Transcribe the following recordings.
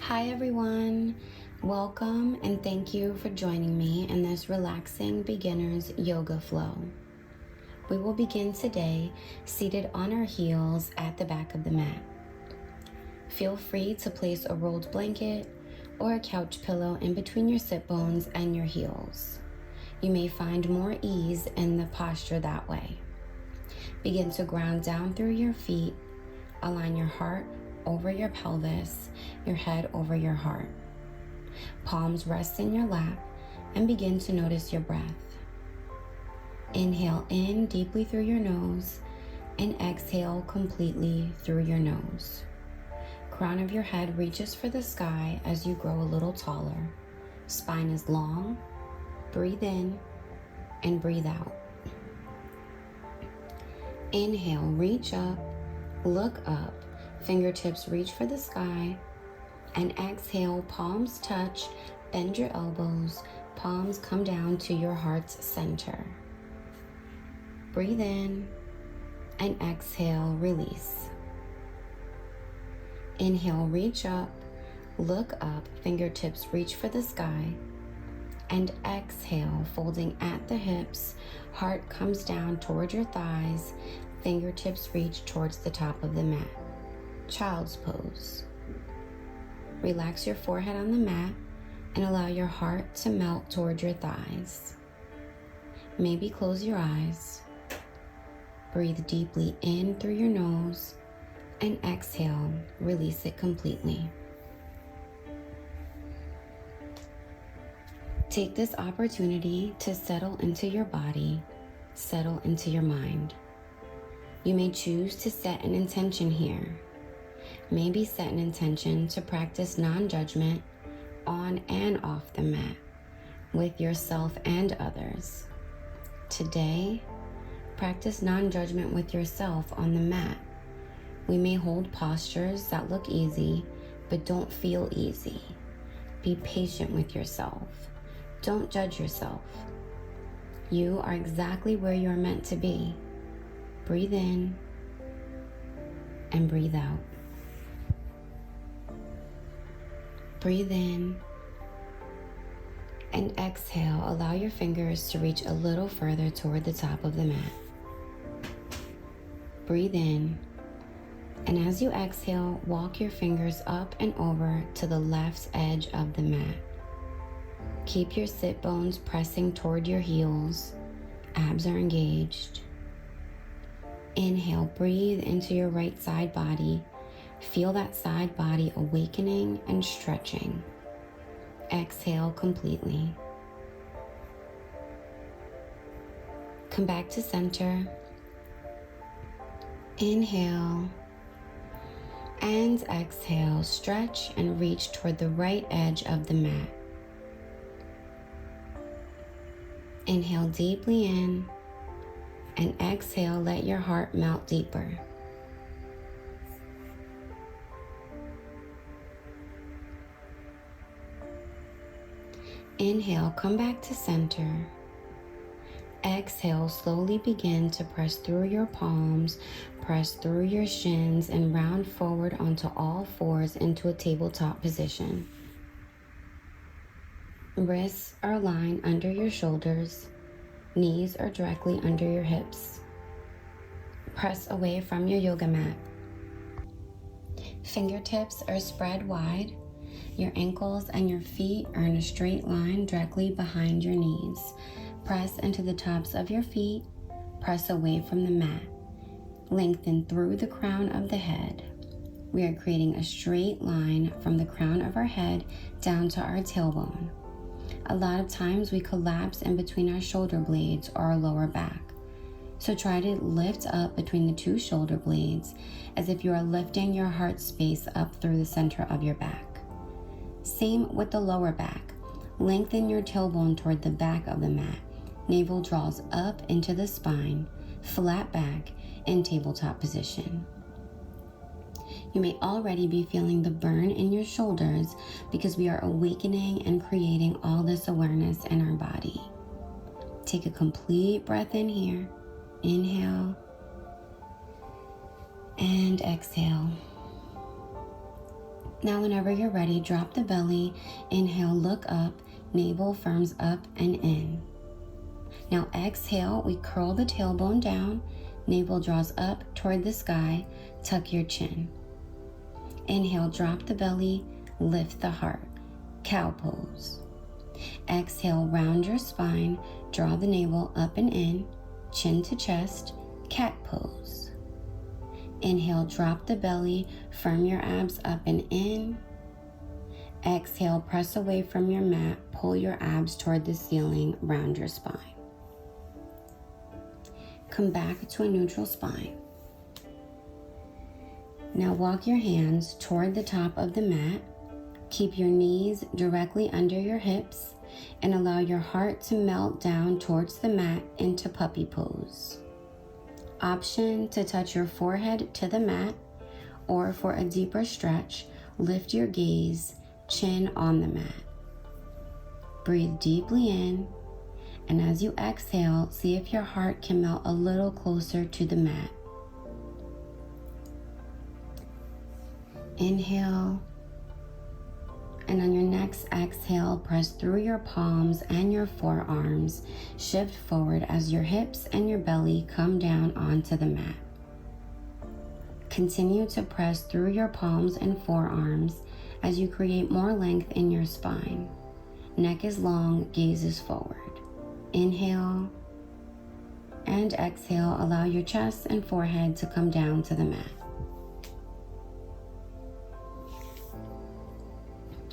Hi everyone, welcome and thank you for joining me in this relaxing beginner's yoga flow. We will begin today seated on our heels at the back of the mat. Feel free to place a rolled blanket or a couch pillow in between your sit bones and your heels. You may find more ease in the posture that way. Begin to ground down through your feet. Align your heart over your pelvis, your head over your heart. Palms rest in your lap and begin to notice your breath. Inhale in deeply through your nose and exhale completely through your nose. Crown of your head reaches for the sky as you grow a little taller. Spine is long. Breathe in and breathe out. Inhale, reach up, look up. Fingertips reach for the sky, and exhale, palms touch, bend your elbows, palms come down to your heart's center. Breathe in and exhale, release. Inhale, reach up, look up, fingertips reach for the sky, and exhale, folding at the hips, heart comes down toward your thighs, fingertips reach towards the top of the mat. Child's pose. Relax your forehead on the mat and allow your heart to melt toward your thighs. Maybe close your eyes. Breathe deeply in through your nose and exhale, release it completely. Take this opportunity to settle into your body, settle into your mind. You may choose to set an intention here. Maybe set an intention to practice non-judgment on and off the mat with yourself and others. Today, practice non-judgment with yourself on the mat. We may hold postures that look easy, but don't feel easy. Be patient with yourself. Don't judge yourself. You are exactly where you are meant to be. Breathe in and breathe out. Breathe in and exhale. Allow your fingers to reach a little further toward the top of the mat. Breathe in, and as you exhale, walk your fingers up and over to the left edge of the mat. Keep your sit bones pressing toward your heels. Abs are engaged. Inhale, breathe into your right side body. Feel that side body awakening and stretching. Exhale completely. Come back to center. Inhale and exhale. Stretch and reach toward the right edge of the mat. Inhale deeply in and exhale, let your heart melt deeper. Inhale, come back to center. Exhale, slowly begin to press through your palms, press through your shins, and round forward onto all fours into a tabletop position. Wrists are aligned under your shoulders. Knees are directly under your hips. Press away from your yoga mat. Fingertips are spread wide. Your ankles and your feet are in a straight line directly behind your knees. Press into the tops of your feet. Press away from the mat. Lengthen through the crown of the head. We are creating a straight line from the crown of our head down to our tailbone. A lot of times we collapse in between our shoulder blades or our lower back. So try to lift up between the two shoulder blades as if you are lifting your heart space up through the center of your back. Same with the lower back. Lengthen your tailbone toward the back of the mat. Navel draws up into the spine, flat back in tabletop position. You may already be feeling the burn in your shoulders because we are awakening and creating all this awareness in our body. Take a complete breath in here. Inhale and exhale. Now whenever you're ready, drop the belly. Inhale, look up, navel firms up and in. Now exhale, we curl the tailbone down, navel draws up toward the sky, tuck your chin. Inhale, drop the belly, lift the heart, cow pose. Exhale, round your spine, draw the navel up and in, chin to chest, cat pose. Inhale, drop the belly, firm your abs up and in. Exhale, press away from your mat, pull your abs toward the ceiling, round your spine. Come back to a neutral spine. Now walk your hands toward the top of the mat. Keep your knees directly under your hips and allow your heart to melt down towards the mat into puppy pose. Option to touch your forehead to the mat, or for a deeper stretch, lift your gaze, chin on the mat. Breathe deeply in, and as you exhale, see if your heart can melt a little closer to the mat. Inhale, and on your next exhale, press through your palms and your forearms. Shift forward as your hips and your belly come down onto the mat. Continue to press through your palms and forearms as you create more length in your spine. Neck is long, gaze is forward. Inhale and exhale, allow your chest and forehead to come down to the mat.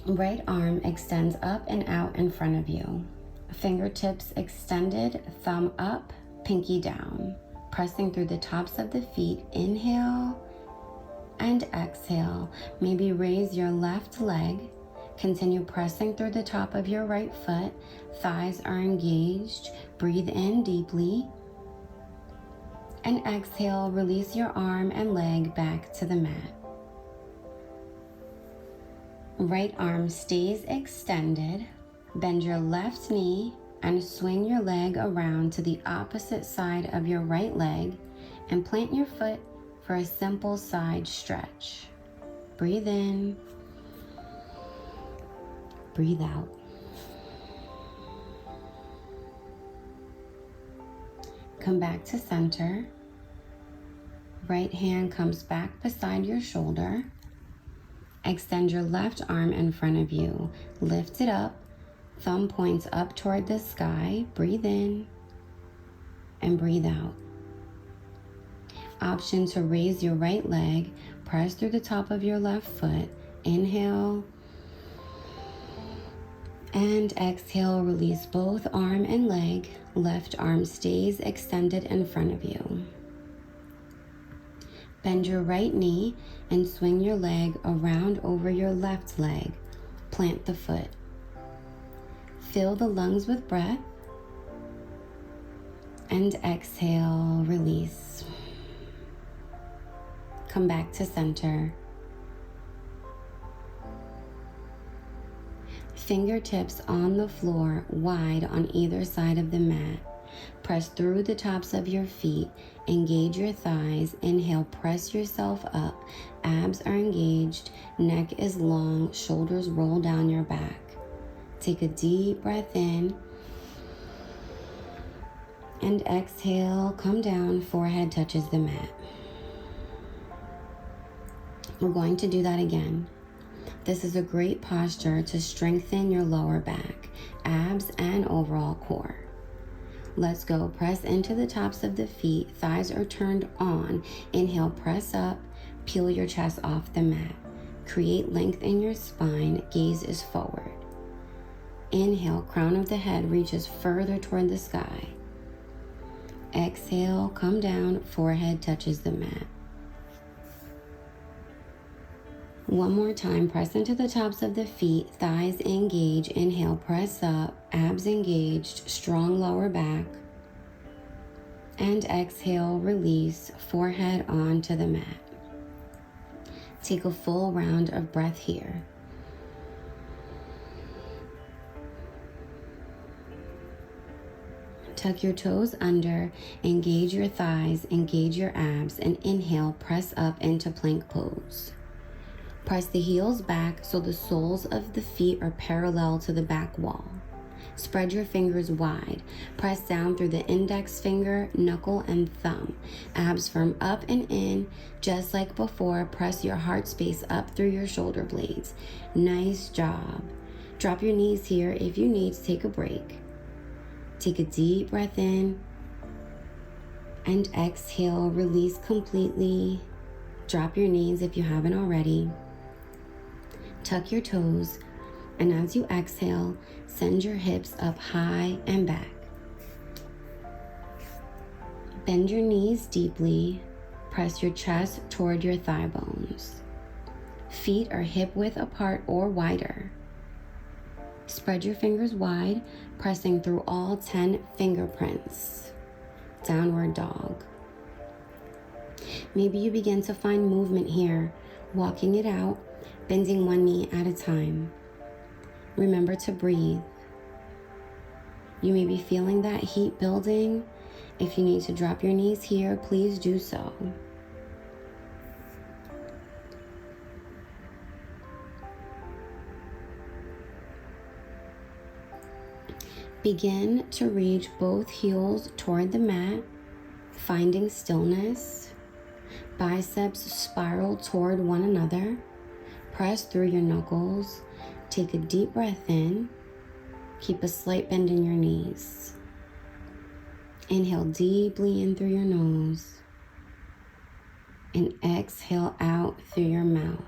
Right arm extends up and out in front of you. Fingertips extended, thumb up, pinky down. Pressing through the tops of the feet. Inhale and exhale. Maybe raise your left leg. Continue pressing through the top of your right foot. Thighs are engaged. Breathe in deeply. And exhale, release your arm and leg back to the mat. Right arm stays extended. Bend your left knee and swing your leg around to the opposite side of your right leg and plant your foot for a simple side stretch. Breathe in, breathe out. Come back to center. Right hand comes back beside your shoulder. Extend your left arm in front of you. Lift it up. Thumb points up toward the sky. Breathe in and breathe out. Option to raise your right leg. Press through the top of your left foot. Inhale and exhale. Release both arm and leg. Left arm stays extended in front of you. Bend your right knee and swing your leg around over your left leg. Plant the foot. Fill the lungs with breath. And exhale, release. Come back to center. Fingertips on the floor, wide on either side of the mat. Press through the tops of your feet. Engage your thighs. Inhale, press yourself up. Abs are engaged. Neck is long. Shoulders roll down your back. Take a deep breath in. And exhale, come down. Forehead touches the mat. We're going to do that again. This is a great posture to strengthen your lower back, abs, and overall core. Let's go. Press into the tops of the feet. Thighs are turned on. Inhale, press up. Peel your chest off the mat. Create length in your spine. Gaze is forward. Inhale, crown of the head reaches further toward the sky. Exhale, come down. Forehead touches the mat. One more time. Press into the tops of the feet. Thighs engage. Inhale, press up. Abs engaged. Strong lower back. And exhale, release. Forehead onto the mat. Take a full round of breath here. Tuck your toes under. Engage your thighs. Engage your abs. And inhale, press up into plank pose. Press the heels back so the soles of the feet are parallel to the back wall. Spread your fingers wide. Press down through the index finger, knuckle, and thumb. Abs firm up and in. Just like before, press your heart space up through your shoulder blades. Nice job. Drop your knees here if you need to take a break. Take a deep breath in and exhale. Release completely. Drop your knees if you haven't already. Tuck your toes, and as you exhale, send your hips up high and back. Bend your knees deeply. Press your chest toward your thigh bones. Feet are hip width apart or wider. Spread your fingers wide, pressing through all 10 fingerprints. Downward dog. Maybe you begin to find movement here, walking it out, bending one knee at a time. Remember to breathe. You may be feeling that heat building. If you need to drop your knees here, please do so. Begin to reach both heels toward the mat, finding stillness. Biceps spiral toward one another. Press through your knuckles. Take a deep breath in. Keep a slight bend in your knees. Inhale deeply in through your nose. And exhale out through your mouth.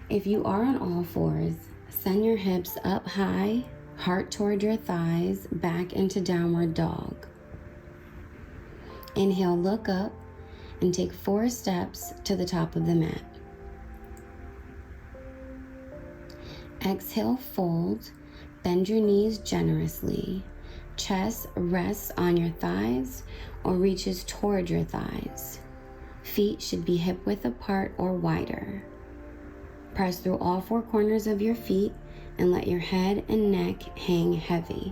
If you are on all fours, send your hips up high, heart toward your thighs, back into downward dog. Inhale, look up, and take 4 steps to the top of the mat. Exhale, fold, bend your knees generously. Chest rests on your thighs or reaches toward your thighs. Feet should be hip width apart or wider. Press through all 4 corners of your feet and let your head and neck hang heavy.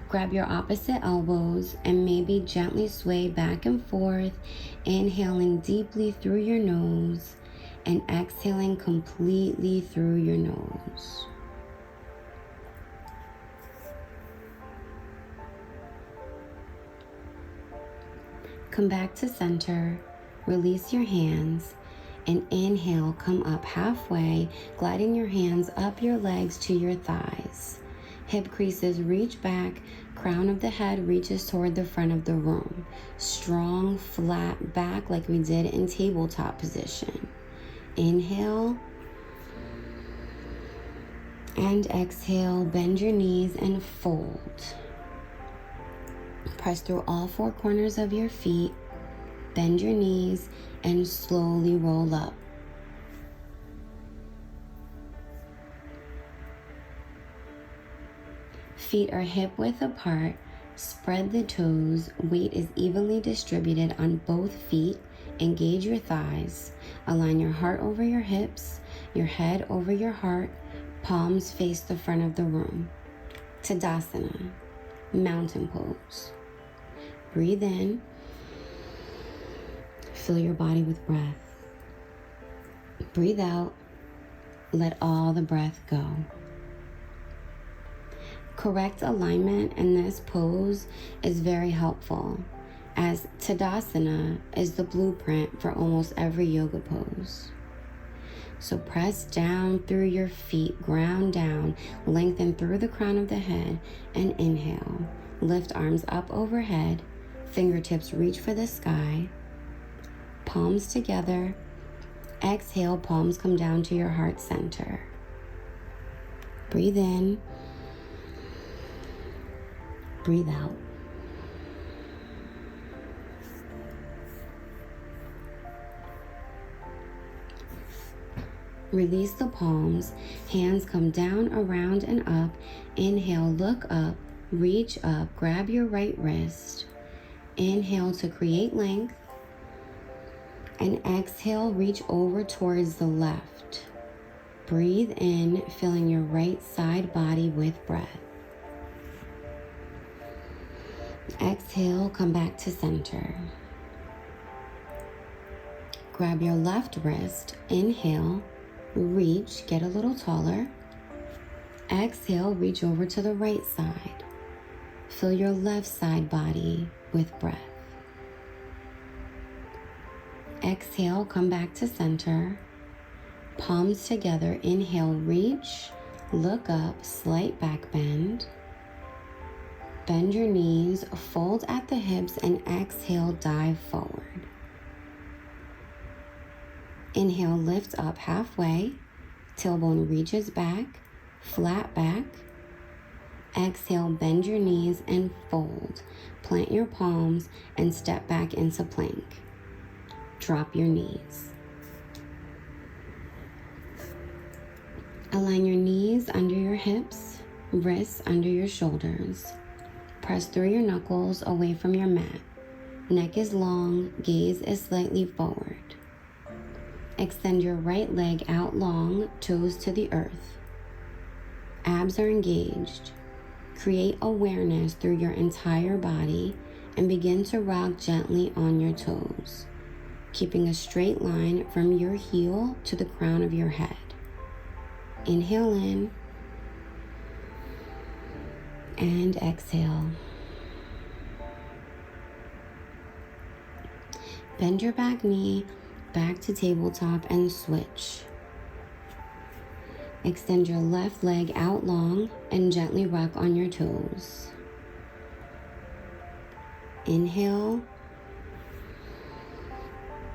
Grab your opposite elbows and maybe gently sway back and forth, inhaling deeply through your nose and exhaling completely through your nose. Come back to center, release your hands, and inhale, come up halfway, gliding your hands up your legs to your thighs. Hip creases reach back, crown of the head reaches toward the front of the room. Strong, flat back like we did in tabletop position. Inhale and exhale, bend your knees and fold. Press through all 4 corners of your feet, bend your knees, and slowly roll up. Feet are hip width apart. Spread the toes. Weight is evenly distributed on both feet. Engage your thighs. Align your heart over your hips, your head over your heart. Palms face the front of the room. Tadasana, mountain pose. Breathe in. Fill your body with breath. Breathe out. Let all the breath go. Correct alignment in this pose is very helpful, as Tadasana is the blueprint for almost every yoga pose. So press down through your feet, ground down, lengthen through the crown of the head, and inhale. Lift arms up overhead, fingertips reach for the sky, palms together. Exhale, palms come down to your heart center. Breathe in. Breathe out. Release the palms. Hands come down, around, and up. Inhale, look up, reach up, grab your right wrist. Inhale to create length. And exhale, reach over towards the left. Breathe in, filling your right side body with breath. Exhale, come back to center. Grab your left wrist, inhale, reach, get a little taller. Exhale, reach over to the right side. Fill your left side body with breath. Exhale, come back to center. Palms together, inhale, reach, look up, slight back bend. Bend your knees, fold at the hips, and exhale, dive forward. Inhale, lift up halfway, tailbone reaches back, flat back. Exhale, bend your knees and fold. Plant your palms and step back into plank. Drop your knees. Align your knees under your hips, wrists under your shoulders. Press through your knuckles away from your mat. Neck is long, gaze is slightly forward. Extend your right leg out long, toes to the earth. Abs are engaged. Create awareness through your entire body and begin to rock gently on your toes, keeping a straight line from your heel to the crown of your head. Inhale in and exhale. Bend your back knee back to tabletop and switch. Extend your left leg out long and gently rock on your toes. Inhale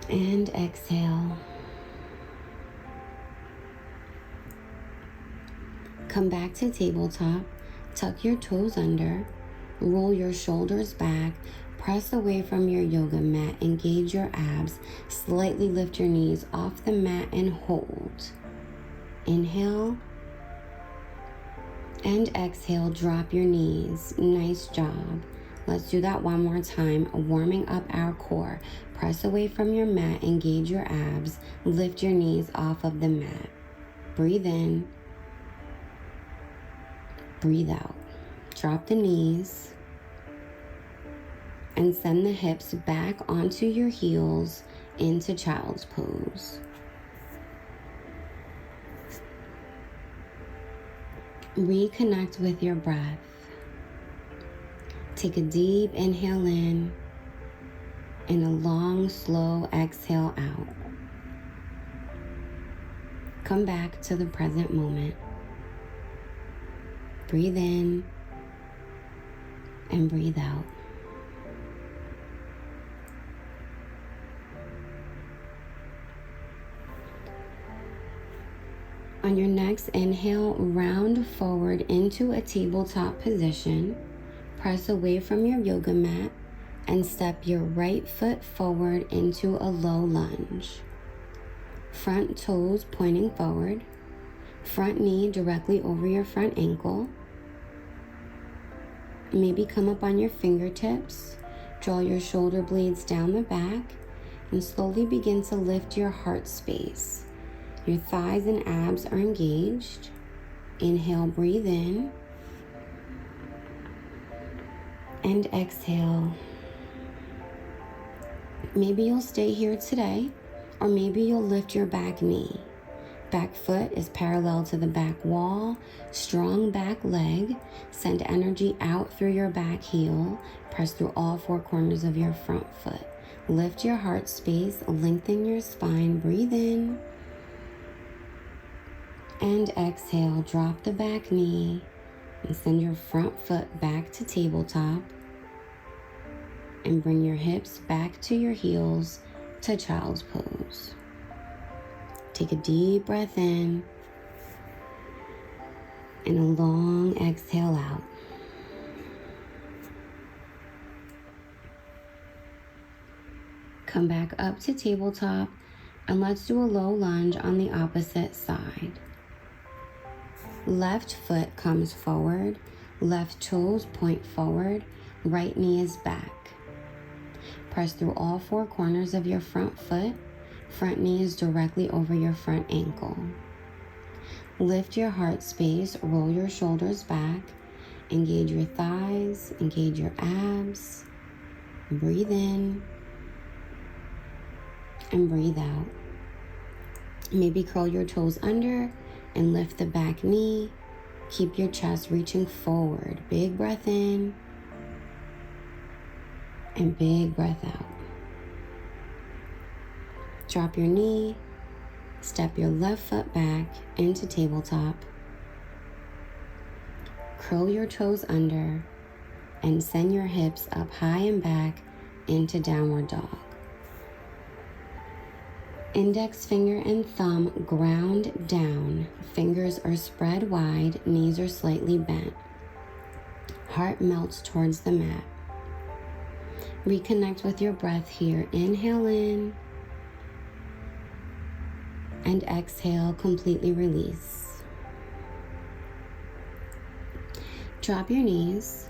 and exhale. Come back to tabletop, tuck your toes under, roll your shoulders back, press away from your yoga mat, engage your abs, slightly lift your knees off the mat and hold. Inhale and exhale, drop your knees. Nice job. Let's do that one more time, warming up our core. Press away from your mat, engage your abs, lift your knees off of the mat. Breathe in, breathe out. Drop the knees and send the hips back onto your heels into child's pose. Reconnect with your breath. Take a deep inhale in and a long, slow exhale out. Come back to the present moment. Breathe in and breathe out. On your next inhale, round forward into a tabletop position. Press away from your yoga mat and step your right foot forward into a low lunge. Front toes pointing forward. Front knee directly over your front ankle. Maybe come up on your fingertips. Draw your shoulder blades down the back and slowly begin to lift your heart space. Your thighs and abs are engaged. Inhale, breathe in. And exhale. Maybe you'll stay here today, or maybe you'll lift your back knee. Back foot is parallel to the back wall. Strong back leg. Send energy out through your back heel. Press through all four corners of your front foot. Lift your heart space. Lengthen your spine. Breathe in. And exhale. Drop the back knee and send your front foot back to tabletop. And bring your hips back to your heels to child's pose. Take a deep breath in and a long exhale out. Come back up to tabletop and let's do a low lunge on the opposite side. Left foot comes forward, left toes point forward, right knee is back. Press through all four corners of your front foot. Front knee is directly over your front ankle. Lift your heart space, roll your shoulders back, Engage your thighs, engage your abs. Breathe in and breathe out. Maybe curl your toes under and lift the back knee. Keep your chest reaching forward. Big breath in and big breath out. Drop your knee. Step your left foot back into tabletop. Curl your toes under and send your hips up high and back into downward dog. Index finger and thumb ground down. Fingers are spread wide, knees are slightly bent. Heart melts towards the mat. Reconnect with your breath here. Inhale in and exhale, completely release. Drop your knees.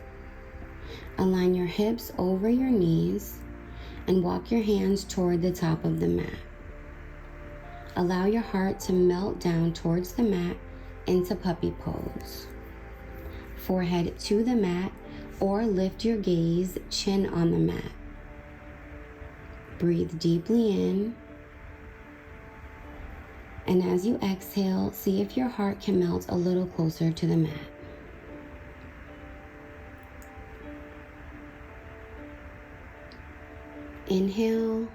Align your hips over your knees and walk your hands toward the top of the mat. Allow your heart to melt down towards the mat into puppy pose. Forehead to the mat or lift your gaze, chin on the mat. Breathe deeply in. And as you exhale, see if your heart can melt a little closer to the mat. Inhale.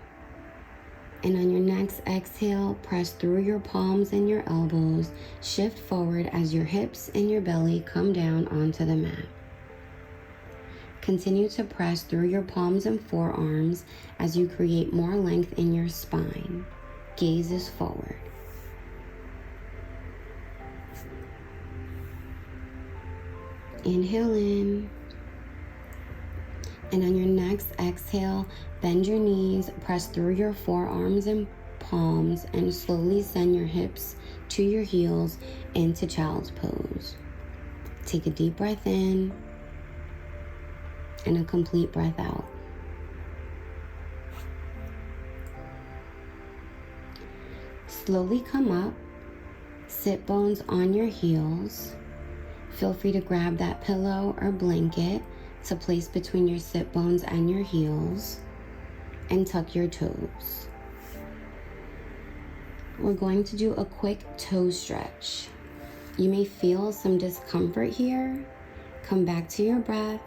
And on your next exhale, press through your palms and your elbows. Shift forward as your hips and your belly come down onto the mat. Continue to press through your palms and forearms as you create more length in your spine. Gaze is forward. Inhale in. And on your next exhale, bend your knees, press through your forearms and palms, and slowly send your hips to your heels into child's pose. Take a deep breath in and a complete breath out. Slowly come up, sit bones on your heels. Feel free to grab that pillow or blanket to place between your sit bones and your heels, and tuck your toes. We're going to do a quick toe stretch. You may feel some discomfort here. Come back to your breath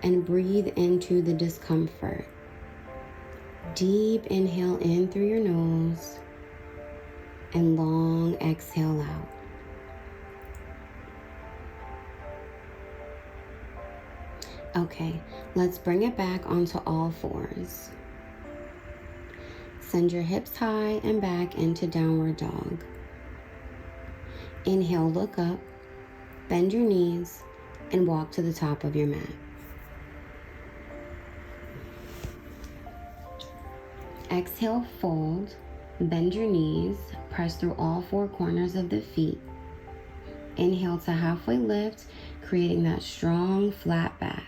and breathe into the discomfort. Deep inhale in through your nose and long exhale out. Okay, let's bring it back onto all fours. Send your hips high and back into downward dog. Inhale, look up, bend your knees, and walk to the top of your mat. Exhale, fold, bend your knees, press through all four corners of the feet. Inhale to halfway lift, creating that strong flat back.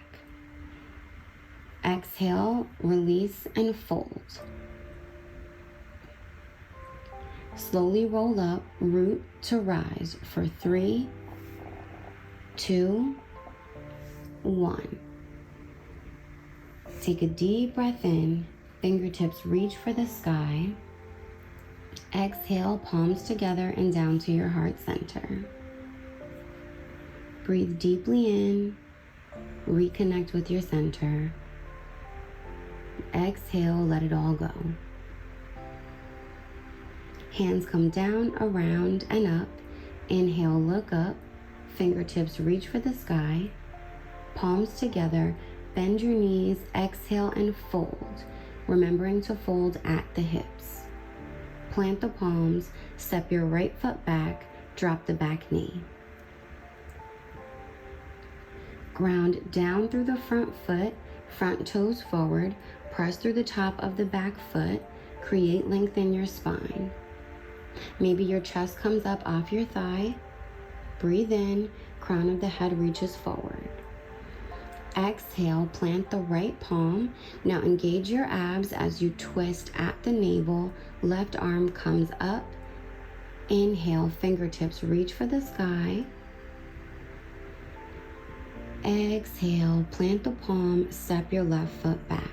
Exhale, release and fold. Slowly roll up, root to rise for 3, 2, 1. Take a deep breath in, fingertips reach for the sky. Exhale, palms together and down to your heart center. Breathe deeply in, reconnect with your center. Exhale, let it all go. Hands come down, around, and up. Inhale, look up. Fingertips reach for the sky. Palms together, bend your knees. Exhale and fold, remembering to fold at the hips. Plant the palms, step your right foot back, drop the back knee. Ground down through the front foot, front toes forward. Press through the top of the back foot. Create length in your spine. Maybe your chest comes up off your thigh. Breathe in, crown of the head reaches forward. Exhale, plant the right palm. Now engage your abs as you twist at the navel. Left arm comes up. Inhale, fingertips reach for the sky. Exhale, plant the palm, step your left foot back.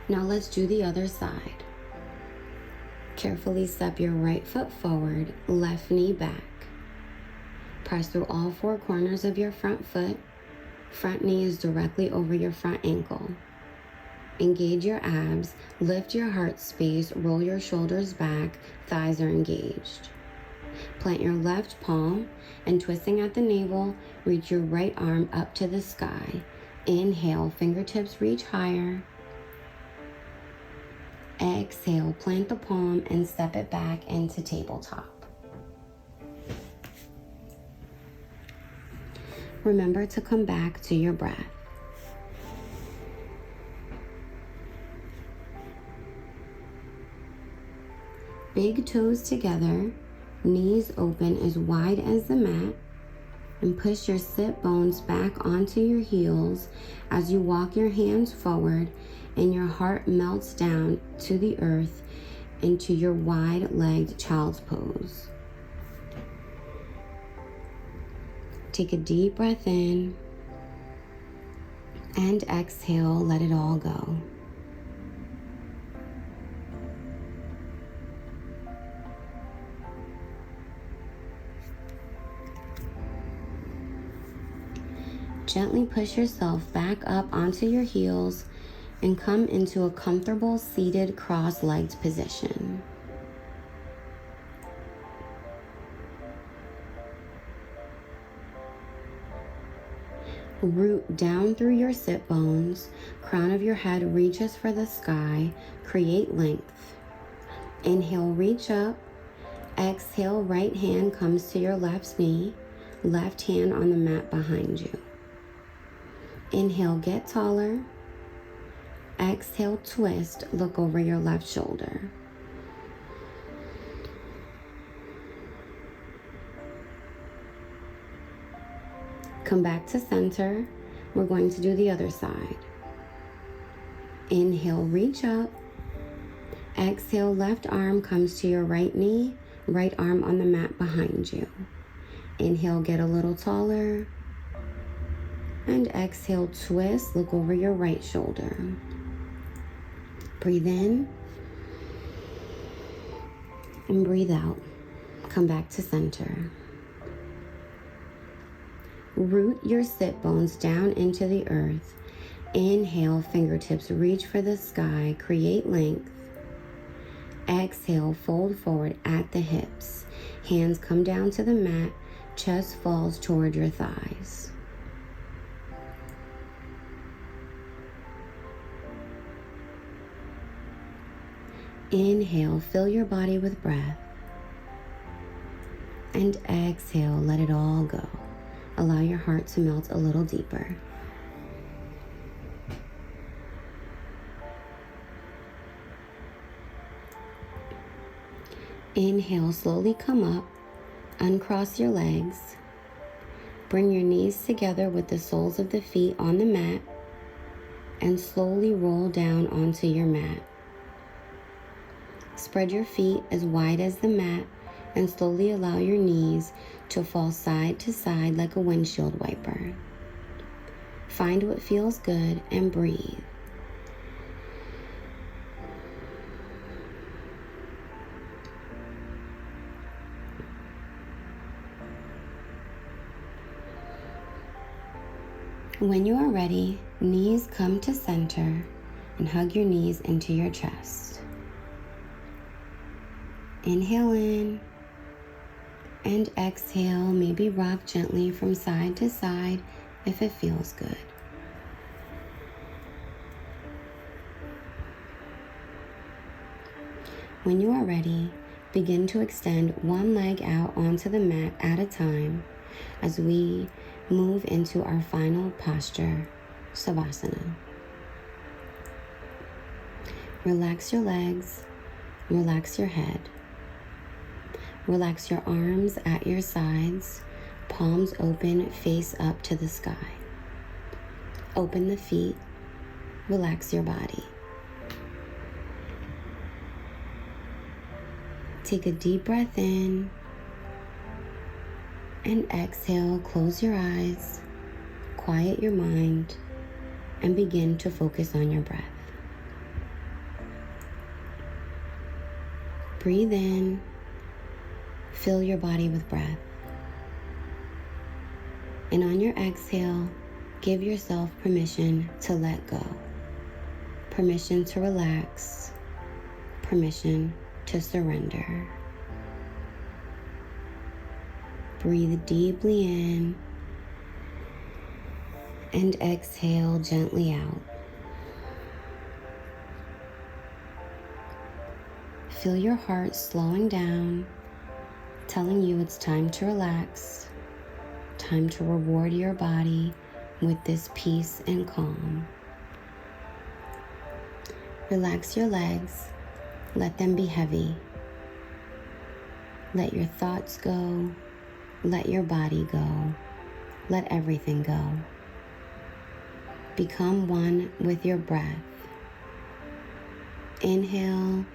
Now let's do the other side. Carefully step your right foot forward, left knee back. Press through all four corners of your front foot. Front knee is directly over your front ankle. Engage your abs, lift your heart space, roll your shoulders back, thighs are engaged. Plant your left palm and twisting at the navel, reach your right arm up to the sky. Inhale, fingertips reach higher. Exhale, plant the palm and step it back into tabletop. Remember to come back to your breath. Big toes together, knees open as wide as the mat, and push your sit bones back onto your heels as you walk your hands forward and your heart melts down to the earth into your wide-legged child's pose. Take a deep breath in and exhale, let it all go. Gently push yourself back up onto your heels and come into a comfortable seated cross-legged position. Root down through your sit bones, crown of your head reaches for the sky, create length. Inhale, reach up. Exhale, right hand comes to your left knee, left hand on the mat behind you. Inhale, get taller. Exhale, twist, look over your left shoulder. Come back to center. We're going to do the other side. Inhale, reach up. Exhale, left arm comes to your right knee, right arm on the mat behind you. Inhale, get a little taller. And exhale, twist, look over your right shoulder. Breathe in and breathe out. Come back to center. Root your sit bones down into the earth. Inhale, fingertips reach for the sky, create length. Exhale, fold forward at the hips. Hands come down to the mat, chest falls toward your thighs. Inhale, fill your body with breath. And exhale, let it all go. Allow your heart to melt a little deeper. Inhale, slowly come up, uncross your legs. Bring your knees together with the soles of the feet on the mat and slowly roll down onto your mat. Spread your feet as wide as the mat and slowly allow your knees to fall side to side like a windshield wiper. Find what feels good and breathe. When you are ready, knees come to center and hug your knees into your chest. Inhale in and exhale, maybe rock gently from side to side if it feels good. When you are ready, begin to extend one leg out onto the mat at a time as we move into our final posture, Savasana. Relax your legs, relax your head. Relax your arms at your sides, palms open, face up to the sky. Open the feet, relax your body. Take a deep breath in And exhale, close your eyes, quiet your mind, and begin to focus on your breath. Breathe in, fill your body with breath. And on your exhale, give yourself permission to let go, permission to relax, permission to surrender. Breathe deeply in and exhale gently out. Feel your heart slowing down, telling you it's time to relax, time to reward your body with this peace and calm. Relax your legs, let them be heavy. Let your thoughts go, let your body go, let everything go. Become one with your breath. Inhale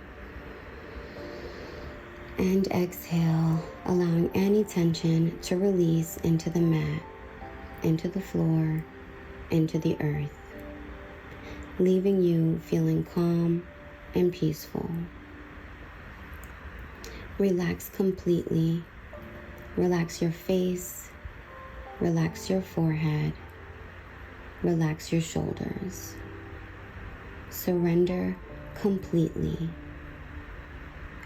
and exhale, allowing any tension to release into the mat, into the floor, into the earth, leaving you feeling calm and peaceful. Relax completely. Relax your face, relax your forehead, relax your shoulders. Surrender completely.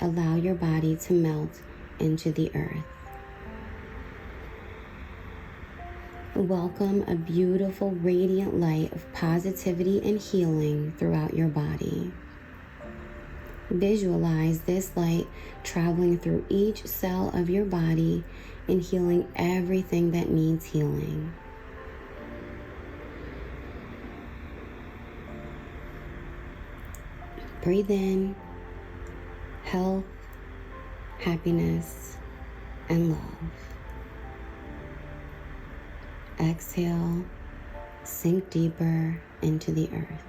Allow your body to melt into the earth. Welcome a beautiful, radiant light of positivity and healing throughout your body. Visualize this light traveling through each cell of your body and healing everything that needs healing. Breathe in health, happiness, and love. Exhale, sink deeper into the earth.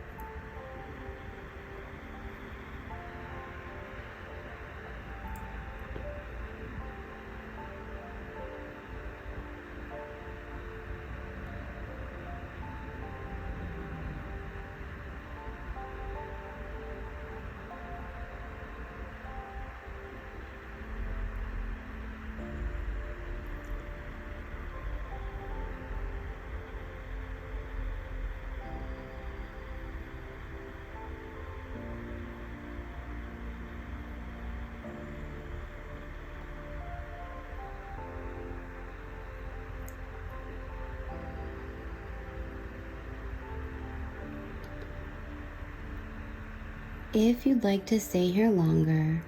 If you'd like to stay here longer,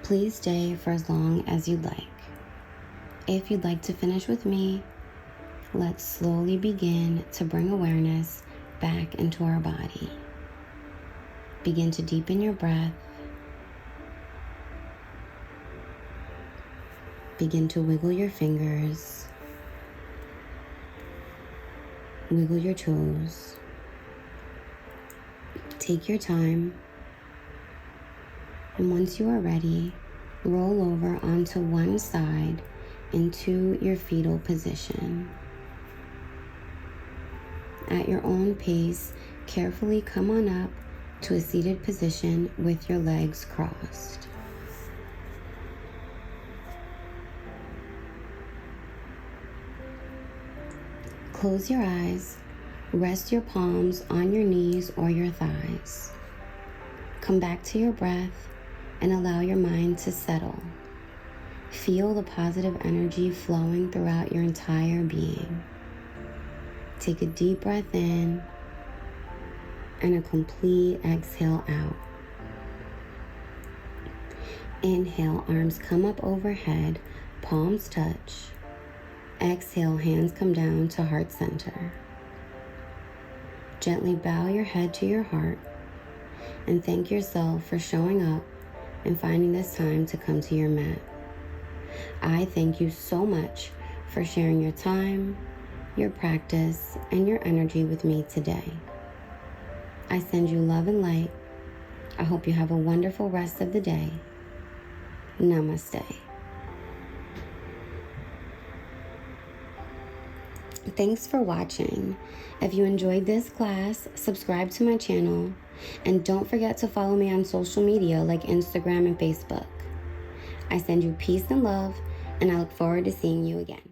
please stay for as long as you'd like. If you'd like to finish with me, let's slowly begin to bring awareness back into our body. Begin to deepen your breath. Begin to wiggle your fingers. Wiggle your toes. Take your time. And once you are ready, roll over onto one side into your fetal position. At your own pace, carefully come on up to a seated position with your legs crossed. Close your eyes, rest your palms on your knees or your thighs. Come back to your breath and allow your mind to settle. Feel the positive energy flowing throughout your entire being. Take a deep breath in and a complete exhale out. Inhale, arms come up overhead, palms touch. Exhale, hands come down to heart center. Gently bow your head to your heart and thank yourself for showing up and finding this time to come to your mat. I thank you so much for sharing your time, your practice, and your energy with me today. I send you love and light. I hope you have a wonderful rest of the day. Namaste. Thanks for watching. If you enjoyed this class, subscribe to my channel, and don't forget to follow me on social media like Instagram and Facebook. I send you peace and love, and I look forward to seeing you again.